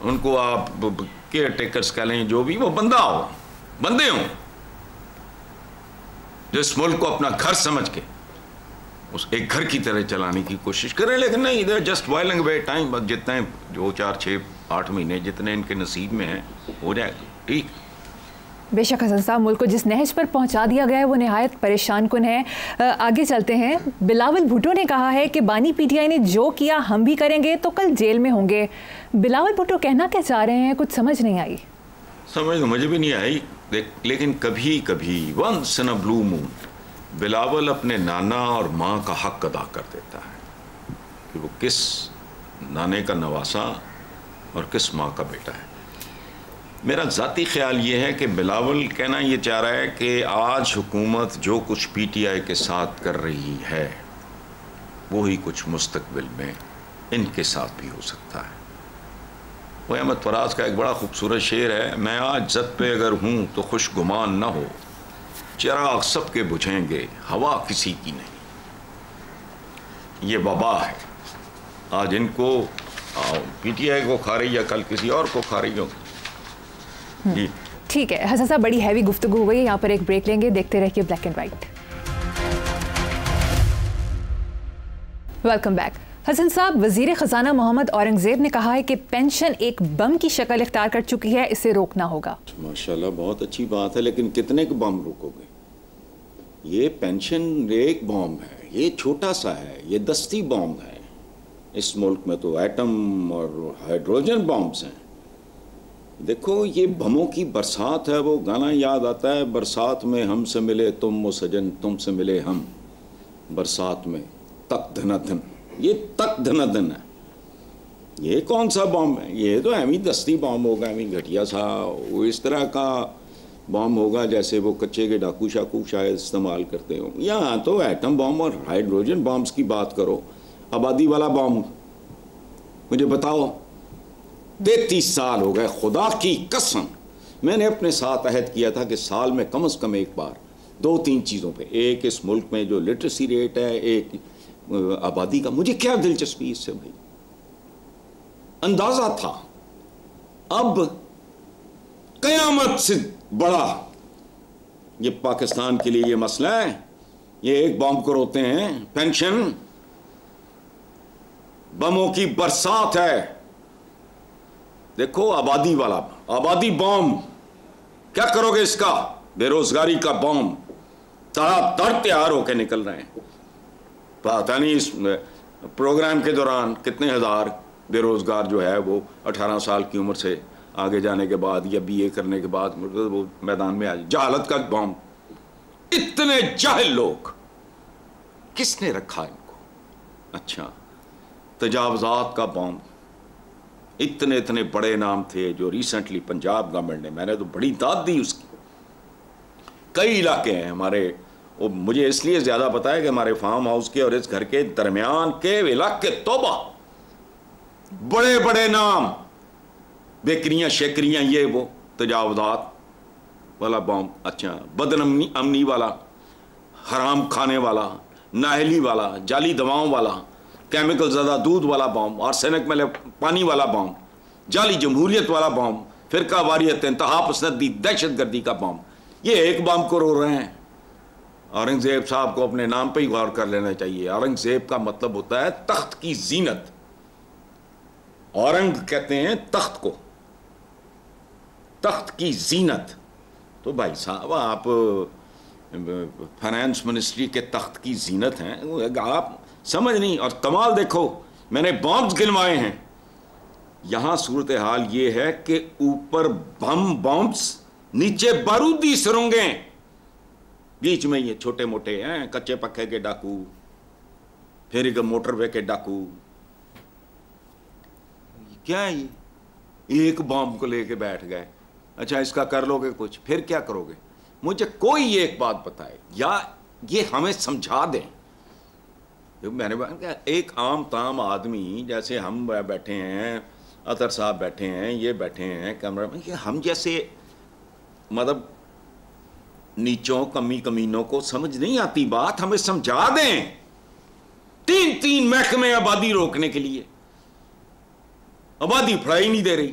ان کو آپ care takers کہہ لیں، جو بھی، وہ بندہ ہو، بندے ہوں جو اس ملک کو اپنا گھر سمجھ کے اس ایک گھر کی طرح چلانے کی کوشش کریں. لیکن نہیں، ادھر جسٹ وائلنگ اوے ٹائم. بس جتنے جو 4 6 8 مہینے جتنے ان کے نصیب میں ہیں ہو جائے گا ٹھیک. بے شک حسن صاحب، ملک کو جس نہج پر پہنچا دیا گیا ہے وہ نہایت پریشان کن ہے. آگے چلتے ہیں. بلاول بھٹو نے کہا ہے کہ بانی پی ٹی آئی نے جو کیا ہم بھی کریں گے تو کل جیل میں ہوں گے. بلاول بھٹو کہنا کیا چاہ رہے ہیں؟ کچھ سمجھ نہیں آئی. سمجھ مجھے بھی نہیں آئی، لیکن کبھی کبھی ونس ان اے بلو مون بلاول اپنے نانا اور ماں کا حق ادا کر دیتا ہے کہ وہ کس نانے کا نواسا اور کس ماں کا بیٹا ہے. میرا ذاتی خیال یہ ہے کہ بلاول کہنا یہ چاہ رہا ہے کہ آج حکومت جو کچھ پی ٹی آئی کے ساتھ کر رہی ہے وہی کچھ مستقبل میں ان کے ساتھ بھی ہو سکتا ہے. وہ احمد فراز کا ایک بڑا خوبصورت شعر ہے، میں آج زد پہ اگر ہوں تو خوش گمان نہ ہو، چراغ سب کے بجھیں گے ہوا کسی کی نہیں. یہ وبا ہے، آج ان کو پی ٹی آئی کو کھا رہی ہے، کل کسی اور کو کھا رہی ہوگی. جی ٹھیک ہے حسن صاحب، بڑی ہیوی گفتگو ہو گئی. یہاں پر ایک بریک لیں گے، دیکھتے رہیے black and white. Welcome back. Hasan Sahab, وزیر خزانہ محمد اورنگزیب نے کہا ہے کہ پینشن ایک بم کی شکل اختیار کر چکی ہے، اسے روکنا ہوگا. ماشاءاللہ بہت اچھی بات ہے، لیکن کتنے کے بم روکو گے؟ یہ پینشن ایک بم ہے، یہ چھوٹا سا ہے، یہ دستی بم ہے. اس ملک میں تو ایٹم اور ہائیڈروجن بمز ہیں. دیکھو یہ بموں کی برسات ہے. وہ گانا یاد آتا ہے، برسات میں ہم سے ملے تم و سجن، تم سے ملے ہم برسات میں تک دھنا دھن. یہ تک دھنا دھن ہے. یہ کون سا بم ہے؟ یہ تو ایویں دستی بم ہوگا، ایویں گھٹیا سا. وہ اس طرح کا بم ہوگا جیسے وہ کچے کے ڈاکو شاکو شاید استعمال کرتے ہوں. یہاں تو ایٹم بم اور ہائیڈروجن بمز کی بات کرو. آبادی والا بم مجھے بتاؤ. 33 سال ہو گئے، خدا کی قسم میں نے اپنے ساتھ عہد کیا تھا کہ سال میں کم از کم ایک بار 2-3 چیزوں پہ، ایک اس ملک میں جو لٹریسی ریٹ ہے، ایک آبادی کا. مجھے کیا دلچسپی اس سے بھائی؟ اندازہ تھا. اب قیامت سے بڑا یہ پاکستان کے لیے یہ مسئلہ ہے. یہ ایک بم کو روتے ہیں، پینشن. بموں کی برسات ہے. دیکھو آبادی والا، آبادی بم کیا کرو گے اس کا؟ بے روزگاری کا بم تڑ تیار ہو کے نکل رہے ہیں. پتہ نہیں اس پروگرام کے دوران کتنے ہزار بے روزگار جو ہے وہ 18 سال کی عمر سے آگے جانے کے بعد یا بی اے کرنے کے بعد وہ میدان میں آ جائے. جہالت کا بم. اتنے جاہل لوگ کس نے رکھا ان کو؟ اچھا تجاوزات کا بم. اتنے بڑے نام تھے جو ریسنٹلی پنجاب گورنمنٹ نے، میں نے تو بڑی داد دی اس کی. کئی علاقے ہیں ہمارے، وہ مجھے اس لیے زیادہ پتا ہے کہ ہمارے فارم ہاؤس کے اور اس گھر کے درمیان کے علاقے توبہ، بڑے بڑے نام، بیکریاں شیکریاں، یہ وہ تجاوزات والا بم. اچھا بدن امنی والا، حرام کھانے والا، نااہلی والا، جعلی دواؤں والا، کیمیکل زدہ دودھ والا بم، آرسینک میں پانی والا بم، جعلی جمہوریت والا بم، فرقہ واریت، انتہا پسندی، دہشت گردی کا بم. یہ ایک بم کو رو رہے ہیں. اورنگزیب صاحب کو اپنے نام پہ ہی غور کر لینا چاہیے. اورنگزیب کا مطلب ہوتا ہے تخت کی زینت. اورنگ کہتے ہیں تخت کو، تخت کی زینت. تو بھائی صاحب آپ فائنانس منسٹری کے تخت کی زینت ہیں، آپ سمجھ نہیں. اور کمال دیکھو، میں نے بمز گنوائے ہیں. یہاں صورتحال یہ ہے کہ اوپر بمز، نیچے بارودی سرنگیں، بیچ میں یہ چھوٹے موٹے ہیں کچے پکے کے ڈاکو، پھر ایک موٹر وے کے ڈاکو. کیا ہے یہ؟ ایک بم کو لے کے بیٹھ گئے. اچھا اس کا کر لو گے کچھ، پھر کیا کرو گے؟ مجھے کوئی ایک بات بتائے یا یہ ہمیں سمجھا دیں. میں نے کہا ایک عام تام آدمی جیسے ہم بیٹھے ہیں، اطہر صاحب بیٹھے ہیں، یہ بیٹھے ہیں کیمرہ میں، یہ ہم جیسے مطلب نیچوں کمینوں کو سمجھ نہیں آتی بات، ہمیں سمجھا دیں. 3 محکمے آبادی روکنے کے لیے، آبادی پھڑائی نہیں دے رہی.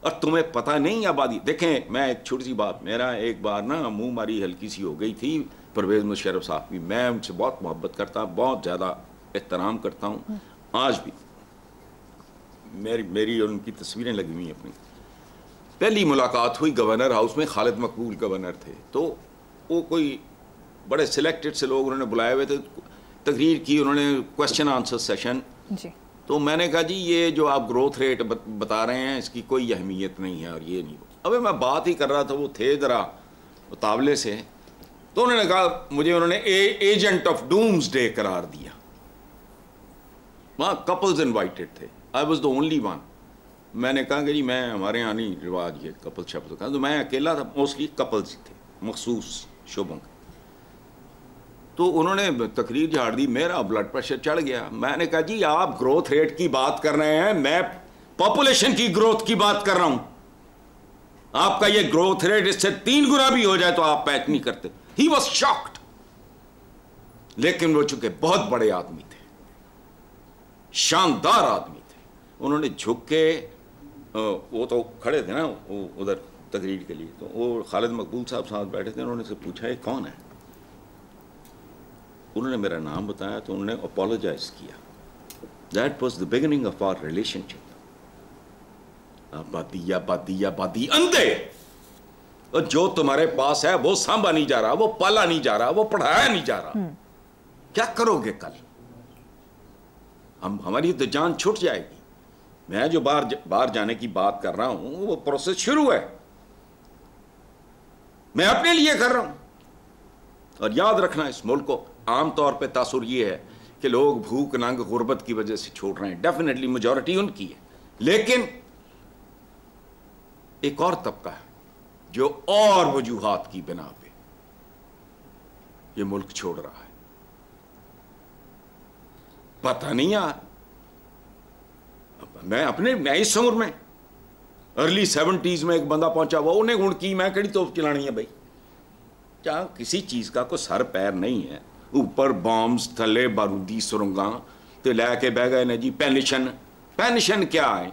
اور تمہیں پتہ نہیں آبادی. دیکھیں میں ایک چھوٹی سی بات, میرا ایک بار نا منہ ماری ہلکی سی ہو گئی تھی پرویز مشرف صاحب کی. میں ان سے بہت محبت کرتا ہوں, بہت زیادہ احترام کرتا ہوں آج بھی. میری اور ان کی تصویریں لگی ہوئی ہیں اپنی. پہلی ملاقات ہوئی گورنر ہاؤس میں, خالد مقبول گورنر تھے, تو وہ کوئی بڑے سلیکٹڈ سے لوگ انہوں نے بلائے ہوئے تھے, تقریر کی انہوں نے, کویسچن آنسر سیشن. جی. تو میں نے کہا جی یہ جو آپ گروتھ ریٹ بتا رہے ہیں اس کی کوئی اہمیت نہیں ہے اور یہ نہیں. ابھی میں بات ہی کر رہا تھا, وہ تھے ذرا مطابلے سے, تو انہوں نے کہا مجھے انہوں نے ایجنٹ آف ڈومز ڈے قرار دیا. وہاں کپلز انوائٹڈ تھے, I was the only one. میں نے کہا کہ جی میں ہمارے یہاں نہیں رواج یہ کپل شپل کا, تو میں اکیلا تھا, موسٹلی کپلز تھے مخصوص شعبوں کے. تو انہوں نے تقریر جھاڑ دی, میرا بلڈ پریشر چڑھ گیا. میں نے کہا جی آپ گروتھ ریٹ کی بات کر رہے ہیں, میں پاپولیشن کی گروتھ کی بات کر رہا ہوں. آپ کا یہ گروتھ ریٹ اس سے 3 گنا بھی ہو جائے تو آپ پیچ نہیں کرتے. He was shocked. لیکن وہ چونکہ بہت بڑے آدمی تھے, شاندار آدمی تھے, انہوں نے جھک کے, وہ تو کھڑے تھے نا ادھر تقریر کے لیے, تو وہ خالد مقبول صاحب ساتھ بیٹھے تھے. انہوں نے سے پوچھا یہ کون ہے؟ انہوں نے میرا نام بتایا تو انہوں نے اپولوجائز کیا. That was the beginning of our relationship. آبادی آبادی آبادی اندھے, اور جو تمہارے پاس ہے وہ سانبھا نہیں جا رہا, وہ پالا نہیں جا رہا, وہ پڑھایا نہیں جا رہا. کیا کرو گے کل؟ ہماری تو جان چھٹ جائے گی. میں جو باہر جانے کی بات کر رہا ہوں وہ پروسیس شروع ہے, میں اپنے لیے کر رہا ہوں. اور یاد رکھنا اس ملک کو عام طور پہ تاثر یہ ہے کہ لوگ بھوک ننگ غربت کی وجہ سے چھوڑ رہے ہیں. ڈیفینیٹلی میجورٹی ان کی ہے, لیکن ایک اور طبقہ ہے جو اور وجوہات کی بنا پہ یہ ملک چھوڑ رہا ہے. پتہ نہیں یار, میں اس عمر میں ارلی 70s میں ایک بندہ پہنچا ہوا, انہیں گن کی میں کہڑی توپ چلانی ہے بھائی. کیا کسی چیز کا کوئی سر پیر نہیں ہے, اوپر بامز تھلے بارودی سرنگاں تے لے کے بہ گئے نے جی پینشن. پینشن کیا ہے؟